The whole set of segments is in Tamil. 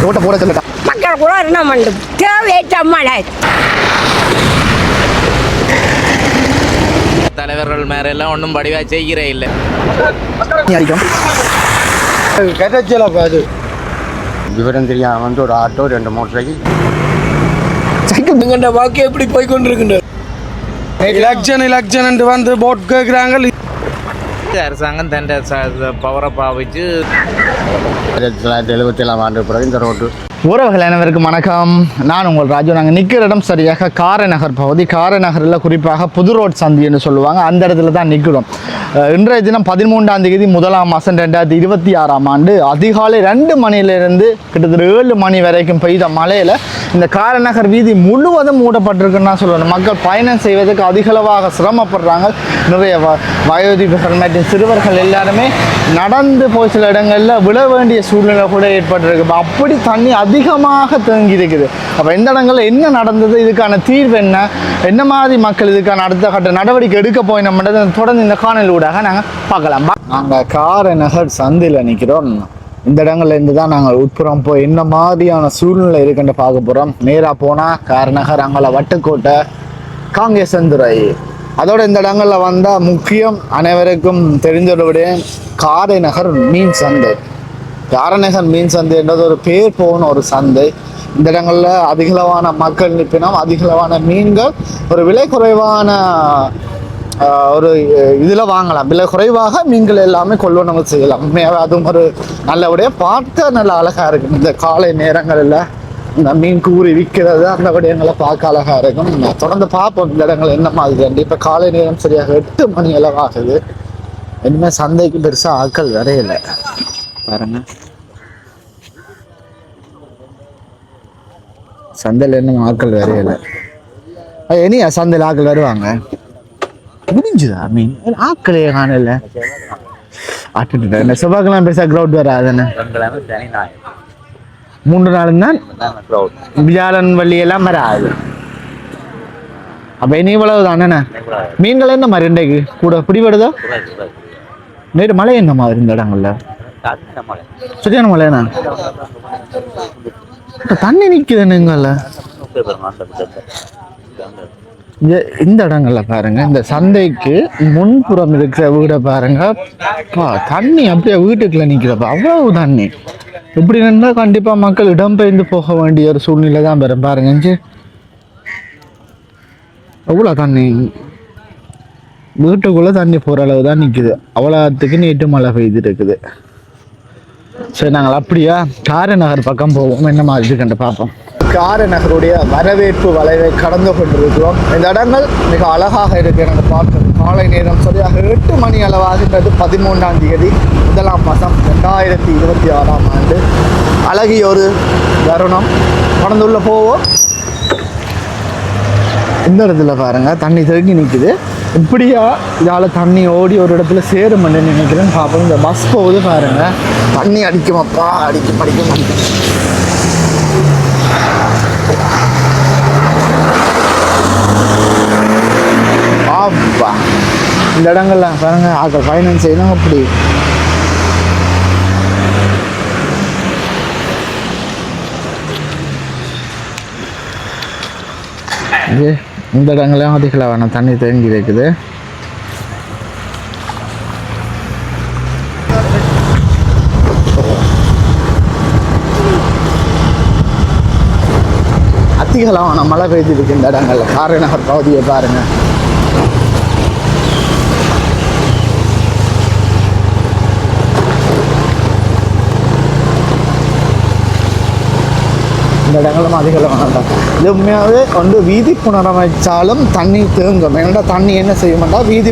ரோட்டை போட சொல்லட்டா மக்கள் கூட என்ன பண்ணுது தேவையற்ற மழை தலைவர்கள் மேரெல்லாம் ஒன்றும் படிவா செய்கிறே இல்லை அடிக்கும் அது விவரம் தெரியாம வந்து ஒரு ஆட்டோ 2 மோட்டர் சைக்கிள் வாக்கு எப்படி போய் கொண்டிருக்கின்ற எலெக்ஷன் வந்து போட் கேட்குறாங்க. அரசாங்கம் தன் பவரை பாவிச்சு 1977 ஆண்டு பிறகு இந்த ரோட்டு. உறவுகள் அனைவருக்கும் வணக்கம். நான் உங்கள் ராஜு. நாங்கள் நிற்கிற இடம் சரியாக காரைநகர் பகுதி. காரைநகரில் குறிப்பாக புது ரோட் சந்தி என்று சொல்லுவாங்க, அந்த இடத்துல தான் நிற்கிறோம். இன்றைய தினம் 13ஆம் தேதி 1ஆம் மாதம் 2026ஆம் ஆண்டு அதிகாலை 2 மணியிலிருந்து கிட்டத்தட்ட 7 மணி வரைக்கும் பெய்த மழையில் இந்த காரைநகர் வீதி முழுவதும் மூடப்பட்டிருக்குன்னு தான் சொல்லணும். மக்கள் பயணம் செய்வதற்கு அதிகளவாக சிரமப்படுறாங்க. நிறைய வயோதிபர்கள் மற்றும் சிறுவர்கள் எல்லாருமே நடந்து போய் சில இடங்களில் விழ வேண்டிய சூழ்நிலை கூட ஏற்பட்டிருக்கு. அப்படி தண்ணி அதிகமாக தேங்கி இருக்குது. அப்போ இந்த இடங்களில் என்ன நடந்தது, இதுக்கான தீர்வு என்ன மாதிரி மக்கள் இதுக்கான அடுத்த கட்ட நடவடிக்கை எடுக்க போய் நம்ம தொடர்ந்து இந்த காணொலி ஊடாக நாங்கள் பார்க்கலாம். நாங்கள் காரைநகர் சந்தையில் நிற்கிறோம். இந்த இடங்கள்ல இருந்து தான் நாங்கள் உட்புறம் போய் என்ன மாதிரியான சூழ்நிலை இருக்குன்னு பார்க்க போகிறோம். நேராக போனால் காரைநகர், அங்கே வட்டுக்கோட்டை, காங்கேசந்துறை, அதோட இந்த இடங்களில் வந்தால் முக்கியம் அனைவருக்கும் தெரிஞ்சவருடைய காரைநகர் மீன் சந்தை. காரைநகர் மீன் சந்தை என்றது ஒரு பேர் போன ஒரு சந்தை. இந்த இடங்களில் அதிகளவான மக்கள் நிற்பினோம், அதிகளவான மீன்கள் ஒரு விலை குறைவான ஒரு இதில் வாங்கலாம். விலை குறைவாக மீன்கள் எல்லாமே கொள்வனவு செய்யலாம். உண்மையாகவே அதுவும் ஒரு நல்லபடியாக பார்க்க நல்ல அழகாக இருக்கும். இந்த காலை நேரங்களில் இந்த மீன் கூறி விற்கிறது அந்த விடயங்களை பார்க்க அழகாக இருக்கும். தொடர்ந்து பார்ப்போம் இந்த இடங்கள் என்ன மாதிரி. இப்போ காலை நேரம் சரியாக 8 மணி அளவாகுது. இனிமேல் சந்தைக்கு பெருசாக ஆட்கள் வரையில பாருங்க. சந்தையில் என்ன ஆட்கள் வரையில. இனியா சந்தையில் ஆட்கள் வருவாங்க முடிஞ்சுதா மீன் ஆட்களே காணல. ஆட்டு செவ்வாய்க்கெல்லாம் பெருசாக க்ரௌட் வராதுன்னு 3 நாள் தான் வியாழன் வள்ளியெல்லாம் வராது. அப்போ இனி இவ்வளவு தானே. மீன்கள் என்ன மாதிரி இன்றைக்கு கூட பிடிபடுதோ? நேற்று மழை என்ன மாதிரி இந்த இடங்கள்ல சரியான மழைண்ணா. தண்ணி நிற்குதுன்னுங்கள்ல இந்த இடங்கள்ல பாருங்க. இந்த சந்தைக்கு முன்புறம் இருக்கிற வீடை பாருங்க. தண்ணி அப்படியே வீட்டுக்குள்ள நிற்கிறப்ப அவ்வளவு தண்ணி. இப்படி நின்றா கண்டிப்பா மக்கள் இடம்பெயர்ந்து போக வேண்டிய ஒரு சூழ்நிலை தான் வரும். பாருங்க அவ்வளோ தண்ணி வீட்டுக்குள்ள தண்ணி போற அளவு தான் நிற்குது. அவ்வளோத்துக்கு நேற்று மழை பெய்து இருக்குது. சரி, நாங்கள் அப்படியா காரைநகர் பக்கம் போவோம். என்ன மாதிரி கண்டு பார்ப்போம். காரைநகருடைய வரவேற்பு வளைவை கடந்து கொண்டிருக்கிறோம். இந்த இடங்கள் மிக அழகாக இருக்கு. எனக்கு பார்த்தது காலை நேரம் சரியாக 8 மணி அளவாகின்றது. 13ஆம் தேதி 1ஆம் மாதம் 2026ஆம் ஆண்டு. அழகிய ஒரு தருணம். கடந்துள்ள போவோம். இந்த இடத்துல பாருங்க தண்ணி தேங்கி நிற்குது. இப்படியா இதால் தண்ணி ஓடி ஒரு இடத்துல சேருமென்னு நினைக்கிறேன்னு பார்ப்போம். இந்த பஸ் போகுது பாருங்க. தண்ணி அடிக்குமாப்பா, படிக்க மாட்டேன். ஆப்பா இந்த இடங்கள்ல பாருங்க ஆக்கள் ஃபைனான்ஸ் செய்யணும். அப்படி இந்த இடங்களையும் அதிகளவான தண்ணி தேங்கி இருக்குது. அதிகளவான மழை பெய்திருக்கு இந்த இடங்கள்ல. காரைநகர் பகுதியை பாருங்க. இந்த இடங்களும் அதிகளவான இது உண்மையாகவே வந்து வீதி புனரமைச்சாலும் தண்ணி தேங்கும். ஏன்னா தண்ணி என்ன செய்யும்னா வீதி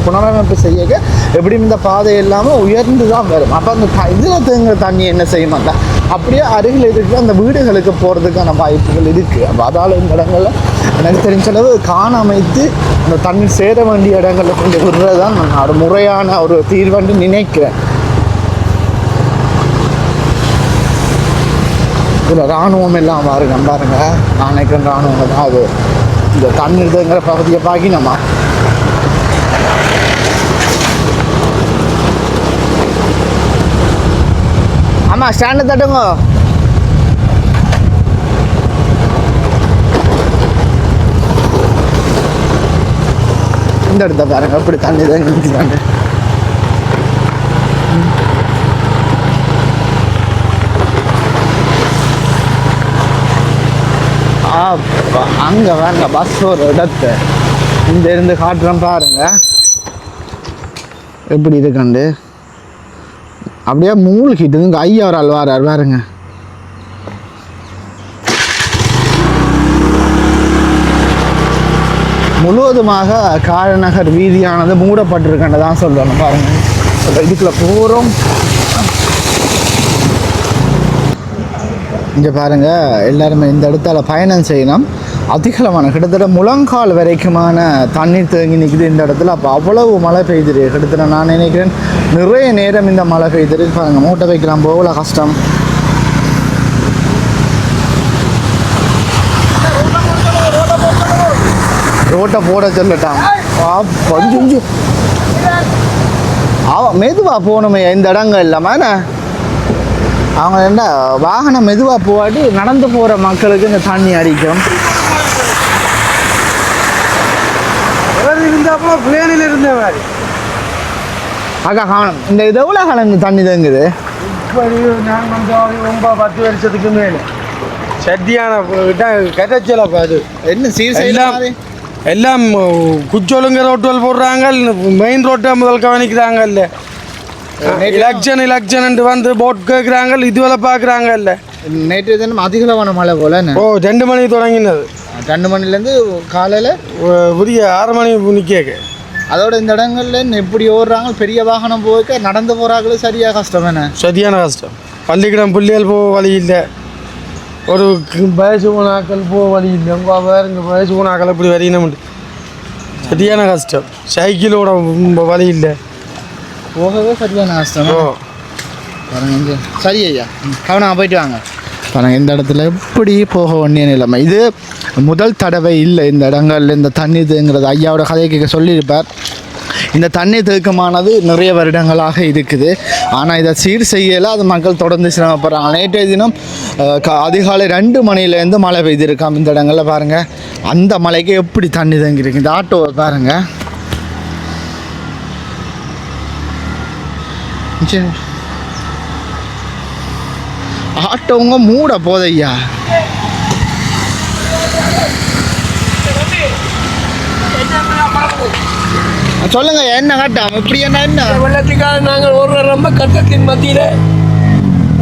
புனரமைப்பு செய்ய எப்படியும் இந்த பாதை இல்லாமல் உயர்ந்து தான் வரும். அப்போ அந்த இதில் தேங்குற தண்ணி என்ன செய்யுமாட்டா அப்படியே அருகில் இருக்கிற அந்த வீடுகளுக்கு போகிறதுக்கான வாய்ப்புகள் இருக்குது. அப்போ அதால் இந்த இடங்களில் எனக்கு தெரிஞ்ச அளவு காணமைத்து இந்த தண்ணி சேர வேண்டிய இடங்களில் கொண்டு விடுறது தான் நான் ஒரு முறையான ஒரு தீர்வுன்னு நினைக்கிறேன். இதில் இராணுவம் எல்லாம் பாருங்க நான் நினைக்கிறேன் இராணுவம் தான் அது. இந்த தண்ணீர் தேங்குற பகுதியை பார்க்கி நம்ம அம்மா ஸ்டாண்டு தட்டுங்க. இந்த இடத்த பாருங்க அப்படி தண்ணி தான் நிற்கிறாங்க. அங்க பாருங்க பஸ் ஒரு இடத்த இந்த இருந்து காட்டுறோம் பாருங்க எப்படி இருக்காண்டு. அப்படியே மூழ்கிட்டு இங்க ஐயா ஒரு ஆள் வாரார் பாருங்க. முழுவதுமாக காரநகர் வீதியானது மூடப்பட்டிருக்கன்னு தான் சொல்லணும் பாருங்க. இதுக்குள்ள போகிறோம். இங்கே பாருங்க எல்லாருமே இந்த இடத்துல பயணம் செய்யணும். அதிகளமான கிட்டத்தட்ட முழங்கால் வரைக்குமான தண்ணீர் தேங்கி நிற்குது இந்த இடத்துல. அப்போ அவ்வளவு மழை பெய்யுது. கிட்டத்தட்ட நான் நினைக்கிறேன் நிறைய நேரம் இந்த மழை பெய்யுது பாருங்க. மூட்டை வைக்கலாம் போகல கஷ்டம். ரோட்டை போட சொல்லட்டான். கொஞ்சம் மெதுவாக போகணுமே இந்த இடங்கள் இல்லாமல் அவங்க என்ன வாகனம் மெதுவாக போகாட்டி நடந்து போகிற மக்களுக்கு இந்த தண்ணி அடிக்கும். பிளேனில் இருந்த மாதிரி அக்கா காணும். இந்த இது எவ்வளோ காலம் இந்த தண்ணி தங்குது? நான் ரொம்ப 10 வருஷத்துக்கு மேலே சத்தியான கதைச்சலப்பா. அது என்ன எல்லாம் எல்லாம் குச்சொலுங்க ரோட்டுகள் போடுறாங்க. மெயின் ரோட்டை முதல் கவனிக்கிறாங்க. இல்லை எலெக்ஷன் வந்து போட் கேட்குறாங்க. இதுவரை பார்க்குறாங்க. இல்லை நேற்று தினம் அதிகளவான மழை போல. 2 மணிக்கு தொடங்கினது. 2 மணிலேருந்து காலையில் புரிய 6 மணி நிற்க. அதோட இந்த இடங்கள்ல எப்படி ஓடுறாங்க. பெரிய வாகனம் போக நடந்து போகிறாங்களும் சரியாக கஷ்டம். என்ன சரியான கஷ்டம். பள்ளிக்கூடம் பிள்ளைகள் போக வழி இல்லை. ஒரு வயசு போனாக்கள் போக வழி இல்லை. உங்கள் வேறு இங்கே வயசு போனாக்கள் இப்படி வரையினு சரியான கஷ்டம். சைக்கிளோட வழி இல்லை. போகவே சரியான கஷ்டம். பாருங்க சரி ஐயா கவனம் போயிட்டு வாங்க. பாருங்க இந்த இடத்துல எப்படி போக வேண்டிய நிலைமை. இது முதல் தடவை இல்லை இந்த இடங்கள்ல இந்த தண்ணி தேங்கிறது. ஐயாவோட கதையை கேட்க சொல்லியிருப்பார். இந்த தண்ணி தேக்கமானது நிறைய வருடங்களாக இருக்குது. ஆனால் இதை சீர் செய்யலை. அது மக்கள் தொடர்ந்து சிரமப்படுறாங்க. நேற்றைய தினம் அதிகாலை 2 மணிலேருந்து மழை பெய்திருக்காம் இந்த இடங்களில். பாருங்கள் அந்த மழைக்கு எப்படி தண்ணி தேங்கியிருக்கு. இந்த ஆட்டோவை பாருங்கள். ஆட்டோங்க மூட போதையா. சொல்லுங்க என்ன கட்டம் இப்படி என்ன வெள்ளத்துக்காக நாங்கள் ஒரு ரொம்ப கட்டத்தின் மத்தியில்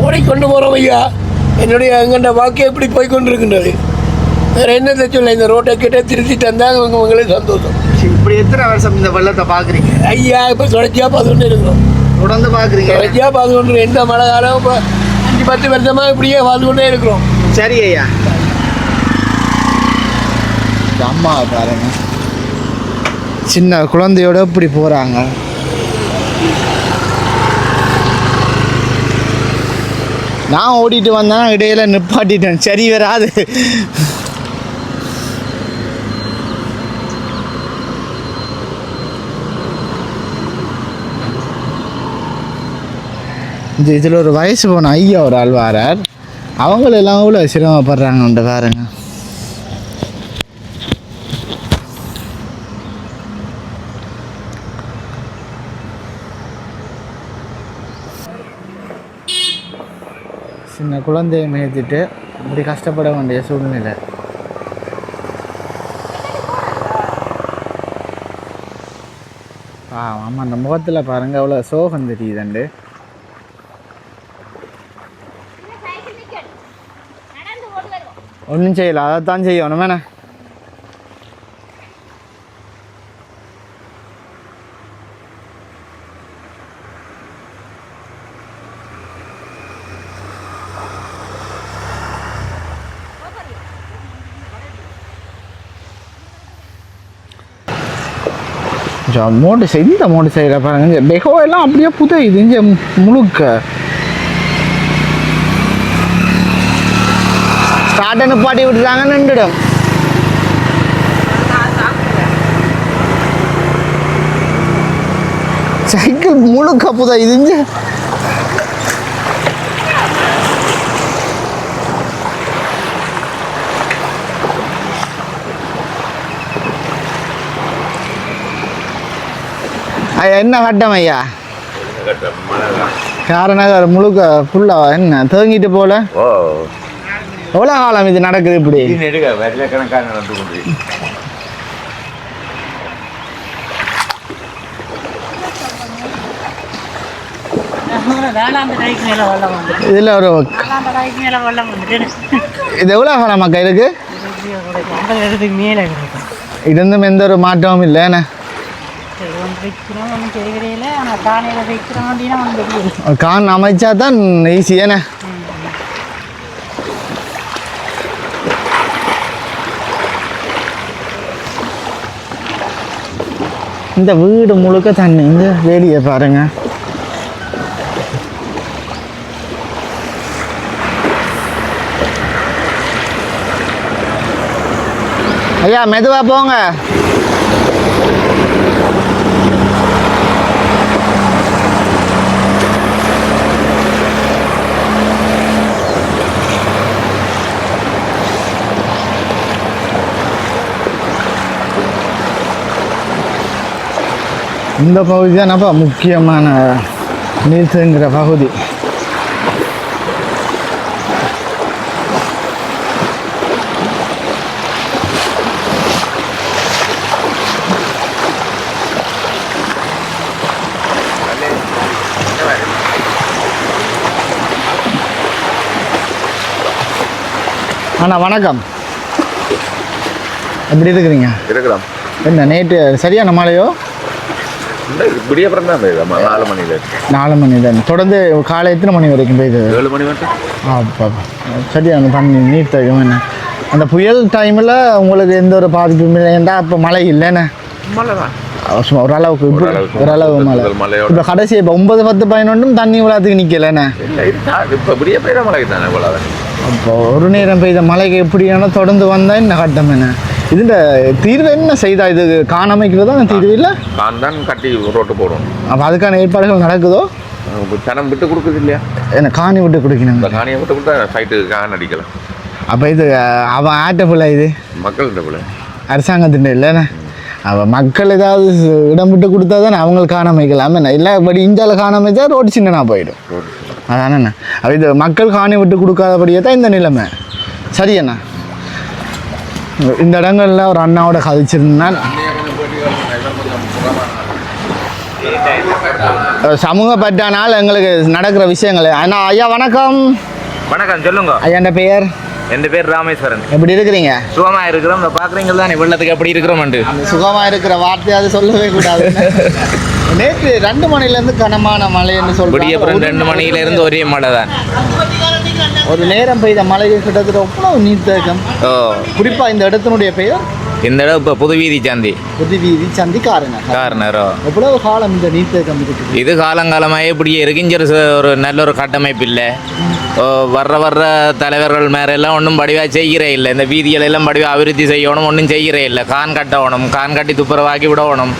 ஓடிக்கொண்டு போகிறோம் ஐயா. என்னுடைய எங்கண்ட வாழ்க்கை எப்படி போய்கொண்டிருக்கின்றது. வேறு என்னத்தை சொல்ல. இந்த ரோட்டை கிட்டே திருத்தி தந்தாங்க உங்களுக்கு சந்தோஷம். இப்படி எத்தனை வருஷம் இந்த வெள்ளத்தை பார்க்குறீங்க ஐயா? இப்போ தொடர்ச்சியாக பார்த்துக்கொண்டு இருக்கிறோம். தொடர்ந்து பார்க்குறீங்க. தொடர்ச்சியாக பார்த்துக்கொண்டு எந்த மழை காலம் இப்போ 5-10 வருஷமாக இப்படியே பார்த்துக்கொண்டே இருக்கிறோம். சரி ஐயா. அம்மா பாருங்க சின்ன குழந்தையோட இப்படி போகிறாங்க. நான் ஓடிட்டு வந்தேன் இடையில நிப்பாட்டிட்டேன். சரி வராது. இதில் ஒரு வயசு போன ஐயா ஒரு ஆள் வாரார். அவங்களெல்லாம் எவ்வளோ சிரமப்படுறாங்கன்ட்டு பாருங்க. சின்ன குழந்தையை மேய்த்திட்டு இப்படி கஷ்டப்பட வேண்டிய சூழ்நிலை. ஆமாம் அந்த முகத்தில் பாருங்கள் அவ்வளோ சோகம் தெரியுதுண்டு. ஒன்றும் செய்யலை. அதைத்தான் செய்யணும் வேணா. மோட்டர் சைடு இந்த மோட்டர் சைடில் பாருங்க பெகோ எல்லாம் அப்படியே புதையுது இங்கே முழுக்க. ஸ்டார்ட் நிப்பாட்டி விட்டுறாங்க நின்றுடும். சைக்கிள் முழுக்க புதையுது இங்கே. ஐயா என்ன கட்டம் ஐயா காரநகர் முழுக்க ஃபுல்லாக என்ன தேங்கிட்டு போல ஓ எவ்வளோ காலம் இது நடக்குது இப்படி நெடுக வருடக்கணக்காக நடந்து கொண்டு இதில் ஒரு இது எவ்வளோ காலம் மக்கா இருக்கு இருந்தும் எந்த ஒரு மாற்றமும் இல்லை என்ன கான் அமைச்சா தான் ஈஸி ஏன்னா இந்த வீடு முழுக்க தண்ணி இந்த வேலியை பாருங்க ஐயா மெதுவா போங்க இந்த பகுதி தானப்பா முக்கியமான நீர்த்துங்கிற பகுதி அண்ணா வணக்கம் எப்படி இருக்கிறீங்க இருக்கலாம் என்ன நேற்று சரியான மழையோ இப்படியே அப்புறம் தான் போயிடுது 4 மணில 4 மணி தான் தொடர்ந்து காலை எத்தனை மணி வரைக்கும் பெய்யுது 7 மணி மட்டும் அப்பா சரியான தண்ணி நீர் தகும் என்ன அந்த புயல் டைமில் உங்களுக்கு எந்த ஒரு பாதிப்பும் இல்லைன்னா அப்போ மழை இல்லைண்ணே மழை தான் சும்மா ஓரளவுக்கு இப்போ ஓரளவு மழை இப்போ கடைசி இப்போ 9, 10, 11 தண்ணி இவ்வளோத்துக்கு நிற்கலண்ணே இப்போ இப்படியே பெய்த மழை தானே இவ்வளோ அப்போ ஒரு நேரம் பெய்த மழைக்கு எப்படியான தொடர்ந்து வந்தால் என்ன கட்டம் என்ன இதுன்ற தீர்வு என்ன செய்தா இது காணமைக்கிறதா அந்த தீர்வு இல்லை கான் தான் கட்டி ரோட்டு போடுவோம் அப்போ அதுக்கான ஏற்பாடுகள் நடக்குதோ சனம் விட்டு கொடுக்குது இல்லையா என்ன காணி விட்டு கொடுக்கணும் இந்த காணியை விட்டு கொடுத்தா சைட்டு கான் அடிக்கலாம் அப்போ இது அவன் ஆட்ட பிள்ளை இது மக்கள்கிட்ட போல அரசாங்கத்தின் இல்லைண்ணே அவள் மக்கள் ஏதாவது இடம் விட்டு கொடுத்தா தானே அவங்களுக்கு காணமைக்கலாம் என்ன இல்லை படி இந்தியாவில் காணமைச்சா ரோடு சின்னனா போயிடும் அதானண்ணா அப்போ இது மக்கள் காணி விட்டு கொடுக்காதபடியே தான் இந்த நிலைமை சரியண்ணா இந்த இடங்கள்ல ஒரு அண்ணாவோட கதைச்சிருந்தால் சமூக பற்றானால் எங்களுக்கு நடக்கிற விஷயங்கள் அண்ணா ஐயா வணக்கம் வணக்கம் சொல்லுங்க ஐயா பெயர் என் பேர் ராமேஸ்வரன் எப்படி இருக்கிறீங்க சுகமா இருக்கிறோம் பாக்குறீங்க தானே வெள்ளத்துக்கு எப்படி இருக்கிறோம் அந்த சுகமா இருக்கிற வார்த்தை அது சொல்லவே கூடாது நேற்று 2 மணிலேருந்து கனமான மழைன்னு சொல்லுவாங்க 2 மணியில இருந்து ஒரே மழை தான் ஒரு நேரம் பெய்த மழை கிட்டத்தட்ட எவ்வளவு நீர்த்தேக்கம் குறிப்பா இந்த இடத்தினுடைய பெயர் இந்த இடம் இப்போ புதுவீதி சந்தி புதுவீதி சந்தி காரணரோ எவ்வளவு காலம் இந்த நீர்த்தேக்கம் இருக்குது இது காலங்காலமாக இப்படியே இருக்கு இங்கே ஒரு நல்ல ஒரு கட்டமைப்பு இல்லை வர்ற தலைவர்கள் மேரெல்லாம் ஒன்றும் படிவாக செய்கிறே இல்லை இந்த வீதிகள் எல்லாம் படிவாக அபிவிருத்தி செய்யணும் ஒன்றும் செய்கிறே இல்லை கான் கட்டணும் கான் கட்டி துப்புரவாக்கி விடணும்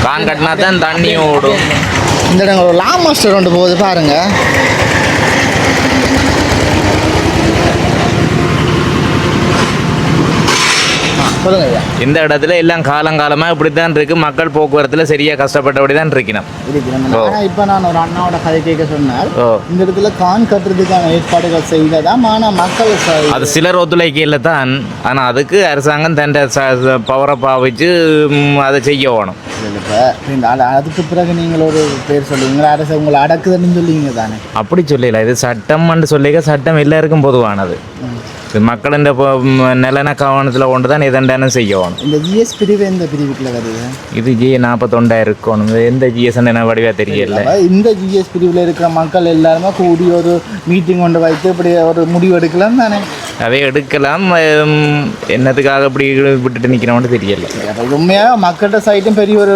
கான் கட்டினா தான் தண்ணி ஓடும் இந்த இடங்கள் ஒரு லா மாஸ்டர் கொண்டு போகுது பாருங்க சொல்லுங்க ஐயா இந்த இடத்துல எல்லாம் காலங்காலமாக இப்படி தான் இருக்கு மக்கள் போக்குவரத்தில் சரியாக கஷ்டப்பட்டபடி தான் இருக்கணும் இப்போ நான் ஒரு அண்ணாவோட கதை கேட்க சொன்னால் இந்த இடத்துல கான் கட்டுறதுக்கான ஏற்பாடுகள் செய்ததான் ஆனால் மக்கள் அது சிலர் ஒத்துழைக்கையில் தான் ஆனால் அதுக்கு அரசாங்கம் தன் பவரை பாவிச்சு அதை செய்ய வேணும் அதுக்கு பிறகு நீங்கள் ஒரு பேர் சொல்லுவீங்க அரசு உங்களை அடக்குதுன்னு சொல்லுவீங்க தானே அப்படி சொல்லல இது சட்டம்னு சொல்லிக்க சட்டம் எல்லாருக்கும் பொதுவானது மக்கள் இந்த நிலன கவனத்தில் கொண்டு தான் இதெண்டான செய்யணும் இந்த ஜிஎஸ் பிரிவு எந்த பிரிவுக்குள்ள வருது இது ஜி 41 இருக்கணும் எந்த ஜிஎஸ் என்ன வடிவா தெரியல இந்த ஜிஎஸ் பிரிவில் இருக்கிற மக்கள் எல்லாருமே கூடி ஒரு மீட்டிங் கொண்டு வைத்து இப்படி ஒரு முடிவு எடுக்கலாம் தானே அதை எடுக்கலாம் என்னத்துக்காக இப்படி விட்டுட்டு நிற்கிறோம்னு தெரியல உண்மையாக மக்கள்கிட்ட சைட்டும் பெரிய ஒரு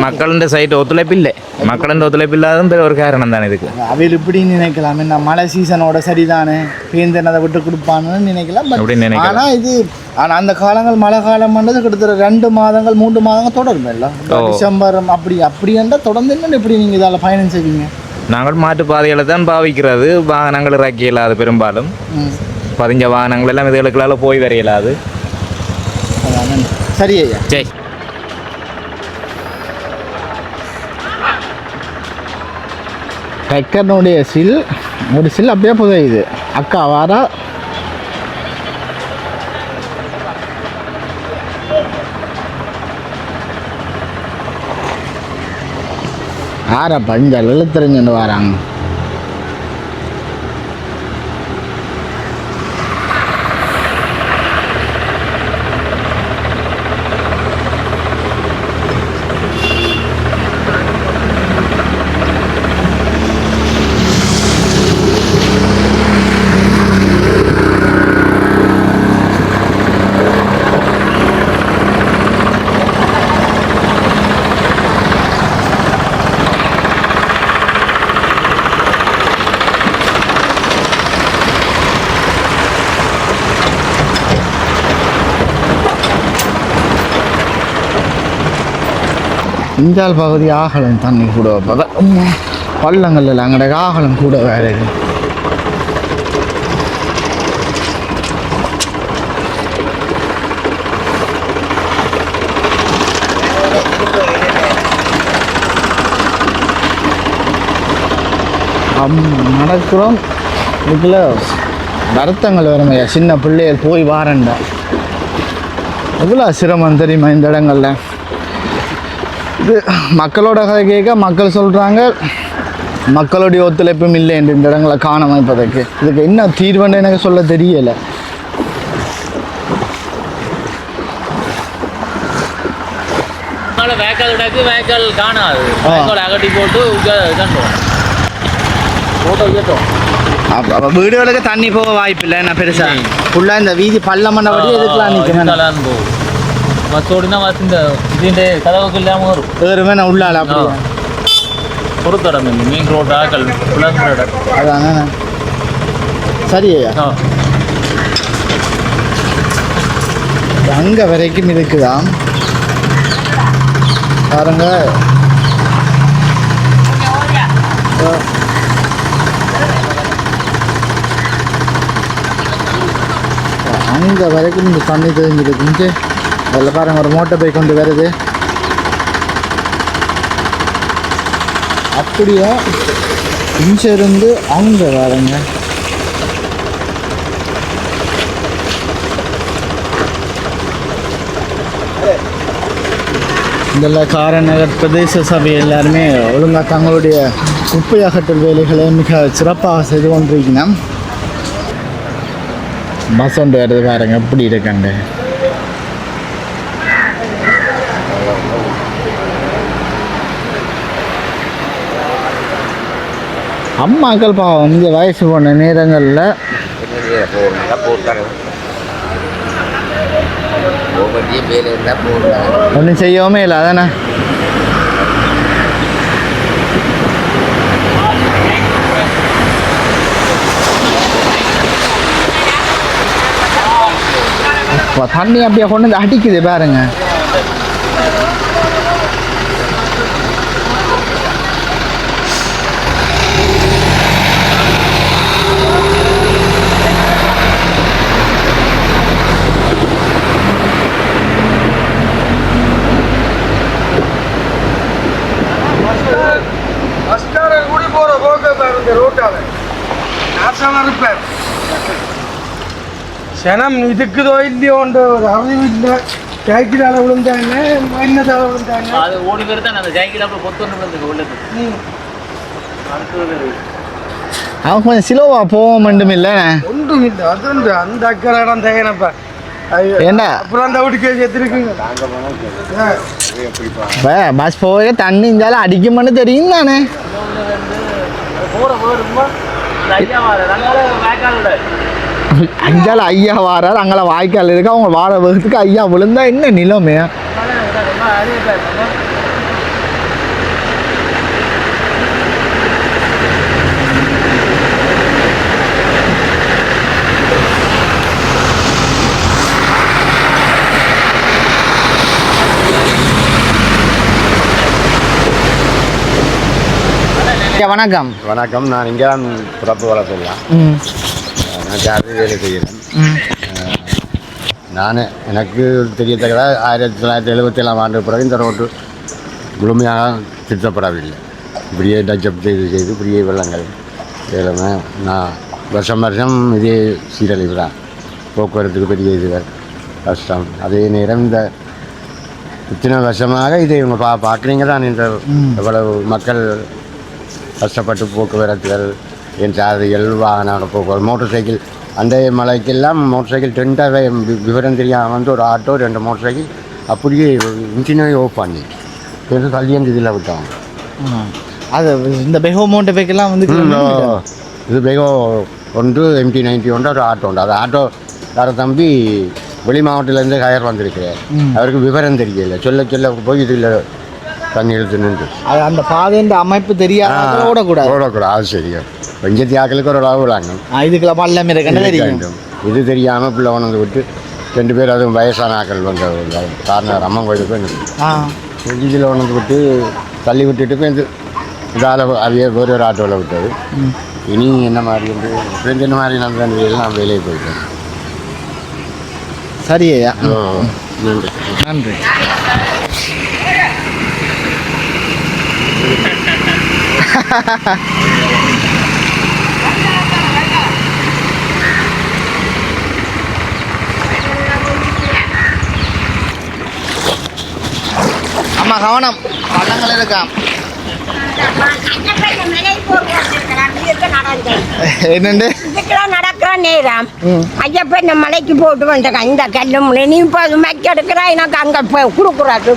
மக்களின் சைட் ஒத்துழைப்பு இல்லை மக்களின் ஒத்துழைப்பு இல்லாத ஒரு காரணம் தானே இதுக்கு அவையில் இப்படி நினைக்கலாம் என்ன மழை சீசனோட சரிதானே பேருந்தனதை விட்டு கொடுப்பான்னு நினைக்கலாம் ஆனால் இது ஆனால் அந்த காலங்கள் மழை காலம்ன்றது கிட்டத்தட்ட 2 மாதங்கள் 3 மாதங்கள் தொடரும் இல்லை டிசம்பர் அப்படி என்றால் தொடர்ந்து என்ன எப்படி நீங்கள் இதால் பயணம் செய்வீங்க நாங்கள் மாட்டு பாதைகளை தான் பாவிக்கிறது வாகனங்கள் இறக்க இயலாது பெரும்பாலும் பதிஞ்ச வாகனங்கள் எல்லாம் இதுகளுக்குள்ளால போய் வர இயலாது சரி ஐயா சரி ட்ரெக்கர்னுடைய சில் ஒரு சில் அப்படியே புதையுது. அக்கா வாரா. ஆற பஞ்சல் இழுத்துறிஞ்சுட்டு வராங்க. இஞ்சால் பகுதி ஆகலம் தண்ணி கூட பள்ளங்கள்ல அங்கட ஆகலம் கூட வேற இது. நடக்கிறோம் இதுல வருத்தங்கள் வருமையா. சின்ன பிள்ளைகள் போய் வாரண்டா எவ்வளோ சிரமம் தெரியுமா இந்த இடங்கள்ல. இது மக்களோட கதை கேட்க மக்கள் சொல்கிறாங்க மக்களுடைய ஒத்துழைப்பும் இல்லை என்று இந்த இடங்களை காணாமல் இப்போதைக்கு. இதுக்கு என்ன தீர்வுன்னு எனக்கு சொல்ல தெரியலை. வேக்கால் காணாது அகட்டி போட்டு அப்போ வீடுகளுக்கு தண்ணி போக வாய்ப்பு இல்லை. நான் பெருசாக ஃபுல்லாக இந்த வீதி பள்ளமண்ணபடி எதுக்கெலாம் நிற்கணும் மற்றோடினா இந்த இதுண்டே கதவுக்கு இல்லாமல் வரும் வேறுமே நான் உள்ளால அப்படி பொறுத்தடம் மெயின் ரோட் ஆக்கல் அதானே. சரி ஐயா, அங்கே வரைக்கும் இருக்குதான் பாருங்க. அங்கே வரைக்கும் இந்த தண்ணி தெரிஞ்சுருக்கு. அதில் பாருங்க ஒரு மோட்டர் பைக் கொண்டு வருது. அப்படியே இருந்து அங்கே வரங்க. இதில் காரநகர் பிரதேச சபை எல்லாருமே ஒழுங்காக தங்களுடைய குப்பை அகற்றல் வேலைகளை மிக சிறப்பாக செய்து கொண்டிருக்கணும். பஸ் ஒன்று வருது பாருங்க எப்படி இருக்காங்க. அம்மாக்கள் பாவம் இந்த வயசு போன நேரங்களில் ஒன்றும் செய்யவுமே இல்லை. அதானே தண்ணி அப்படியே கொண்டு வந்து அடிக்குது பாருங்க. சனம் இதுக்குதோ இல்லையோ ஒரு அறிவு இல்லை. சைக்கிளால் விழுந்தாங்க, என்னதால் விழுந்தாங்க. அது ஓடி பேர் தான் அந்த சைக்கிள் அப்புறம் பொத்து உள்ளது. அவன் கொஞ்சம் சிலோவா போவோம் மட்டும் இல்லை ஒன்றும் இல்லை. அது அந்த அக்கறை இடம் தேனப்பா என்ன அப்புறம் அந்த வீட்டுக்கு சேர்த்துருக்குங்க. இப்போ பஸ் போக தண்ணி இருந்தாலும் அடிக்குமான்னு தெரியும் தானே. அஞ்சால ஐயா வாரார், அங்கே வாய்க்கால் இருக்கு. அவங்க வார வேகத்துக்கு ஐயா விழுந்தா என்ன நிலைமை. வணக்கம். வணக்கம். நான் இங்கே தான் பிறப்பு வளர்த்துலாம். நான் ஜாதி வேலை செய்கிறேன். நான் எனக்கு தெரியத்தக்கதாக 1977 ஆண்டு பிறகு இந்த ரோட்டு முழுமையாக திருத்தப்படவில்லை. இப்படியே டச்சப் செய்து இப்படியே வெள்ளங்கள் எல்லாமே நான் வருஷம் இதே சீரழிவு தான். போக்குவரத்துக்கு பெரிய இது கஷ்டம். அதே நேரம் இந்த இத்தனை வருஷமாக இதை இவங்க பார்க்குறீங்க தான். இந்த எவ்வளவு மக்கள் கஷ்டப்பட்டு போக்குவரத்துகள் என் சாதிகள் வாகன போக்குவரத்து மோட்டர் சைக்கிள் அந்த மலைக்கெல்லாம் மோட்டர் சைக்கிள் ரெண்டாக விவரம் தெரியாமல் வந்து ஒரு ஆட்டோ 2 மோட்டர் சைக்கிள் அப்படியே இன்ஜினை ஓப் பண்ணி கல்யாணம் இதில் விட்டாங்க. அது இந்த பெகோ மோட்டர் பைக்கெல்லாம் வந்து இது பெகோ ஒன்று MT-90 ஒன்று ஒரு ஆட்டோ உண்டு. அது ஆட்டோ வேற தம்பி வெளி மாவட்டத்திலேருந்து ஹயர் வந்திருக்கிறேன். அவருக்கு விவரம் தெரியல. சொல்ல போய் இதில் தண்ணி இழுத்து நின்று அது அந்த பாதைன்ற அமைப்பு தெரியாத ஓடக்கூடாது. அது சரியா பஞ்சத்தி ஆக்களுக்கு ஒரு அளவு விளாங்க. இதுக்குள்ள பள்ளம் இருக்குன்னு தெரியும். இது தெரியாமல் பிள்ளை உணர்ந்து விட்டு 2 பேர் அதுவும் வயசான ஆக்கள் வந்து காரணம் அம்மன் கோயிலுக்கு இதில் உணர்ந்து விட்டு தள்ளி விட்டுட்டு போய் இதால் அவையே ஒரு ஆட்டோவில் விட்டது. இனி என்ன மாதிரி வந்து ஃப்ரெண்ட் என்ன மாதிரி நடந்தது நான் வேலையை போயிட்டேன். சரியா நன்றி நன்றி. அம்மா கவனம், பழங்கள் இருக்கா? என்னண்டு இதுக்கெல்லாம் நடக்கிற நேரம் ஐயப்ப இந்த மலைக்கு போட்டு வந்துட்டேன். இந்த கல்லும் நீ இப்போ மைக்க எடுக்கிறா எனக்கு அங்கே கொடுக்குறாரு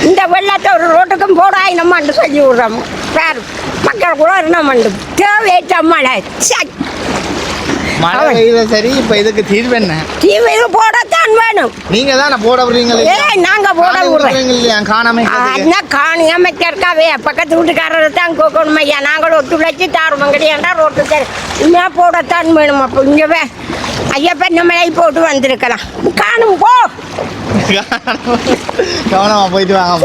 இந்த வெள்ளத்தை ஒரு ரோட்டுக்கும் போடா நம்மன்னு சொல்லி விடுறோம். சார் மக்கள் கூட நம்ம தேவையற்ற மழை மழை பெய்யுது. சரி, இப்போ இதுக்கு தீர்வு என்ன? தீவு போடத்தான் வேணும். நீங்க தானே போட விடுறீங்களே. நாங்க போட விடுறோம். காணாம காணியாமைக்கிறக்காவே பக்கத்து வீட்டுக்காரரை தான் கோக்கணும் ஐயா. நாங்களும் ஒத்துழைச்சி தாருவோம் கிடையாண்டா ரோட்டு சரி இன்னும் போடத்தான் வேணும். அப்போ இங்கே ஐயப்ப இந்த மலை போட்டு வந்திருக்கலாம். காணும் போ கவனமா போயிட்டு வாங்க.